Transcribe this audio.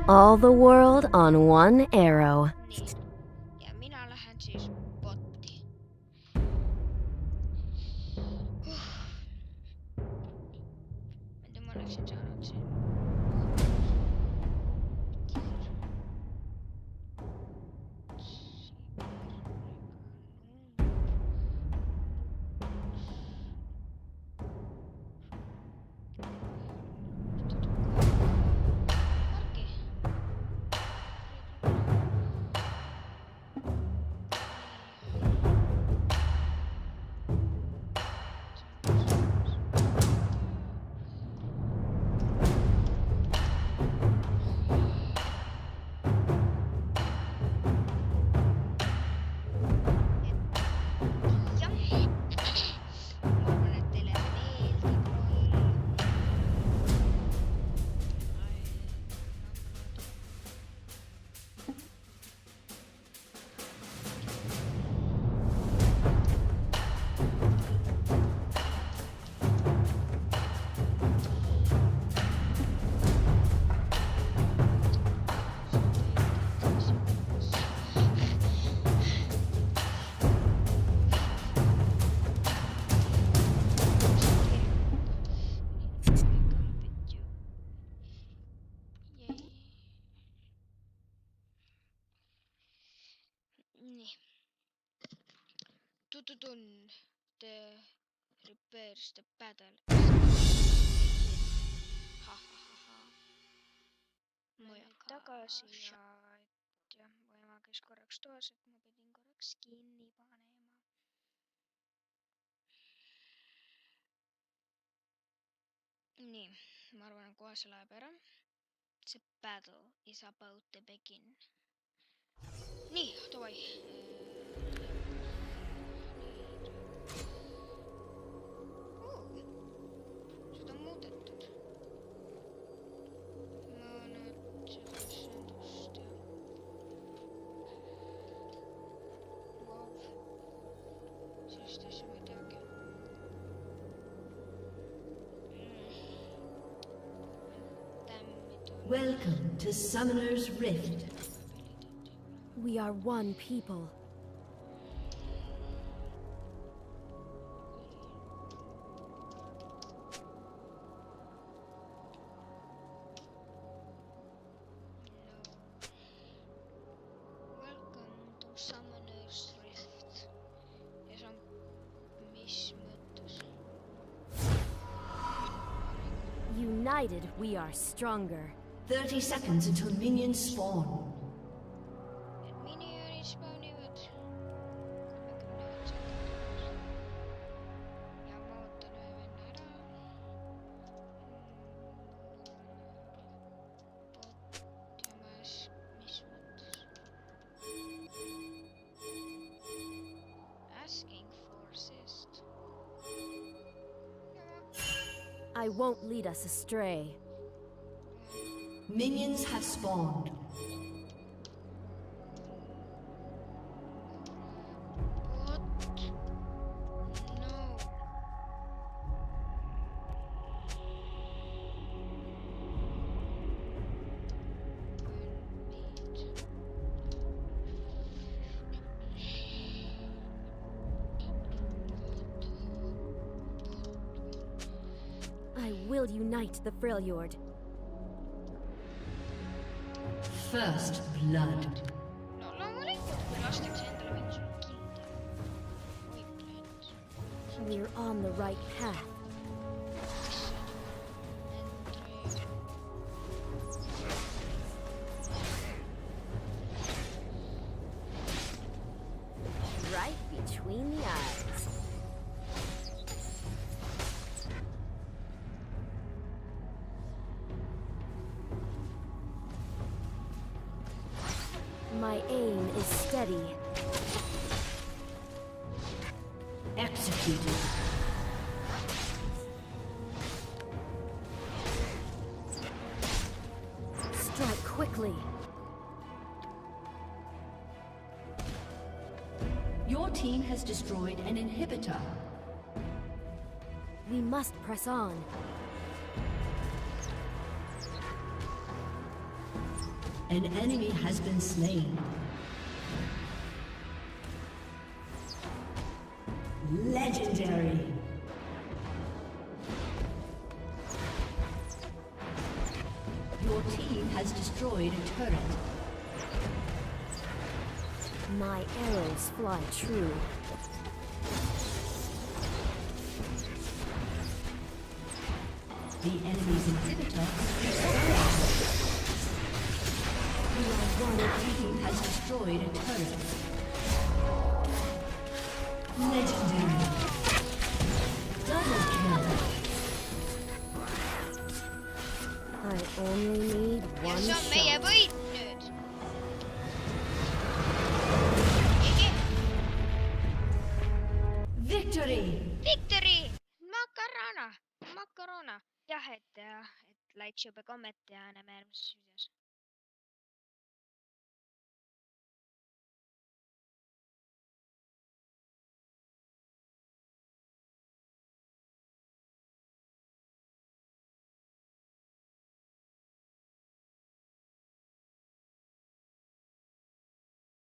All the world on one arrow. Niin. Ja minä lähden siis bottiin. Entä mä olisin saanut sen? Niin. Tututun the repairs the battle. Ha ha ha ha. Menin takaisin ja voimaankin korjaks tuossa, että mä pidin korjaks kiinni panemaan. Niin, mä arvoin kuosella ja perä. The battle is about to begin. Niin, toi. Sitä on muutettu. Mä oon nyt sellaisen tosta. Wow. Siis tässä mitäkin. Welcome to Summoner's Rift. We are one people. Welcome to Summoner's Rift. Ja se on missä möttös. United, we are stronger. 30 seconds until minions spawn. Et minionit spawnivat. 30 sekuntia. Ja muuten ei mennä erään. Bot ja myös missä möttös. Asking for assist. I won't lead us astray. Minions have spawned. What? No. I will unite the Freljord. First blood. No loomulikult, me lastakse endale mingisugune kindel võitlejad. We're on the right path. Right between the eyes. My aim is steady. Executed. Strike quickly. Your team has destroyed an inhibitor. We must press on. An enemy has been slain. Legendary. Your team has destroyed a turret. My arrows fly true. The enemy's inhibitor is Your team has destroyed a turret. Legendary. Double kill. I only need Ja one se on meie shot. võit nüüd. Gigi, Victory! victory! Makarona! Makarona! Jah, et like, share, comment ja näeme järgmises videos.